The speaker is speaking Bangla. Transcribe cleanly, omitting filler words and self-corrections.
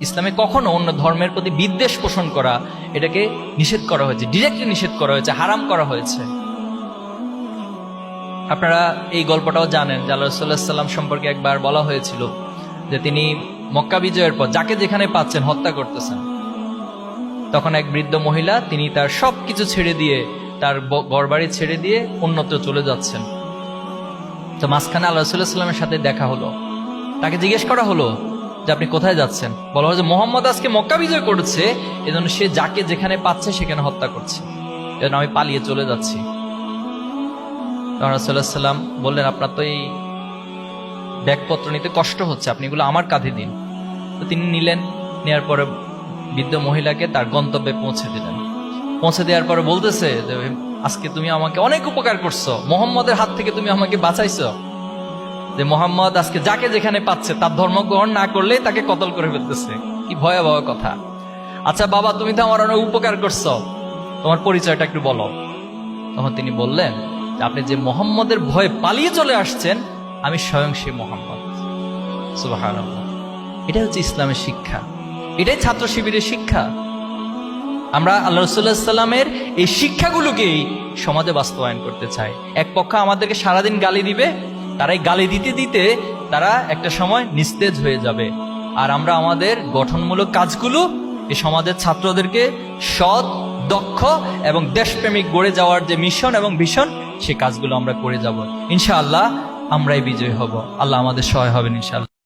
ইসলামে কখনো অন্য ধর্মের প্রতি বিদ্বেষ পোষণ করা এটাকে নিষেধ করা হয়েছে, ডিরেক্টলি নিষেধ করা হয়েছে, হারাম করা হয়েছে। আপনারা এই গল্পটাও জানেন যে আল্লাহ রাসূলুল্লাহ সাল্লাল্লাহু আলাইহি ওয়াসাল্লাম সম্পর্কে একবার বলা হয়েছিল যে তিনি মক্কা বিজয়ের পর যাকে যেখানে পাচ্ছেন হত্যা করতেছেন। তখন এক বৃদ্ধ মহিলা, তিনি তার সবকিছু ছেড়ে দিয়ে, তার ঘরবাড়ি ছেড়ে দিয়ে অন্যত্র চলে যাচ্ছেন। তো মাঝখানে আল্লাহ রাসূলুল্লাহ সাল্লাল্লাহু আলাইহি ওয়াসাল্লামের সাথে দেখা হলো। তাকে জিজ্ঞেস করা হলো যে আপনি কোথায় যাচ্ছেন? বলা হলো যে মুহাম্মদ আজকে মক্কা বিজয় করেছে, এজন্য সে যাকে যেখানে পাচ্ছে সেখানে হত্যা করছে, এজন্য আমি পালিয়ে চলে যাচ্ছি। তখন রাসূলুল্লাহ সাল্লাল্লাহু আলাইহি ওয়াসাল্লাম বললেন, আপনার তো এই ব্যাগপত্র নিতে কষ্ট হচ্ছে, আপনি এগুলো আমার কাঁধে দিন। তো তিনি নিলেন, নেওয়ার পরে বৃদ্ধ মহিলাকে তার গন্তব্যে পৌঁছে দিলেন। পৌঁছে দেওয়ার পরে বলতেছে যে আজকে তুমি আমাকে অনেক উপকার করছো, মুহাম্মদের হাত থেকে তুমি আমাকে বাঁচাইছো। যে মুহাম্মদ আজকে যাকে যেখানে পাচ্ছে তার ধর্ম গ্রহণ না করলে তাকে কতল করে ফেলতেছে। কি ভয়াবহ কথা। আচ্ছা বাবা, তুমি তো আমার অনেক উপকার করছো, তোমার পরিচয়টা একটু বলো। তখন তিনি বললেন, আপনি যে মুহাম্মদের ভয়ে পালিয়ে চলে আসছেন, আমি স্বয়ং সেই মুহাম্মদ। সুবহানাল্লাহ। এটা হচ্ছে ইসলামের শিক্ষা, এটাই ছাত্র শিবিরের শিক্ষা। আমরা আল্লাহ রাসূলুল্লাহ সাল্লাল্লাহু আলাইহি ওয়াসাল্লামের এই শিক্ষাগুলোকেই সমাজে বাস্তবায়ন করতে চাই। এক পক্ষ আমাদেরকে সারাদিন গালি দিবে, তারাই গালি দিতে দিতে তারা একটা সময় নিস্তেজ হয়ে যাবে। আর আমরা আমাদের গঠনমূলক কাজগুলো এই সমাজের ছাত্রদেরকে সৎ, দক্ষ এবং দেশপ্রেমিক গড়ে যাওয়ার যে মিশন এবং ভিশন, সেই কাজগুলো আমরা করে যাব। ইনশাআল্লাহ আমরাই বিজয়ী হব। আল্লাহ আমাদের সহায় হবেন ইনশাআল্লাহ।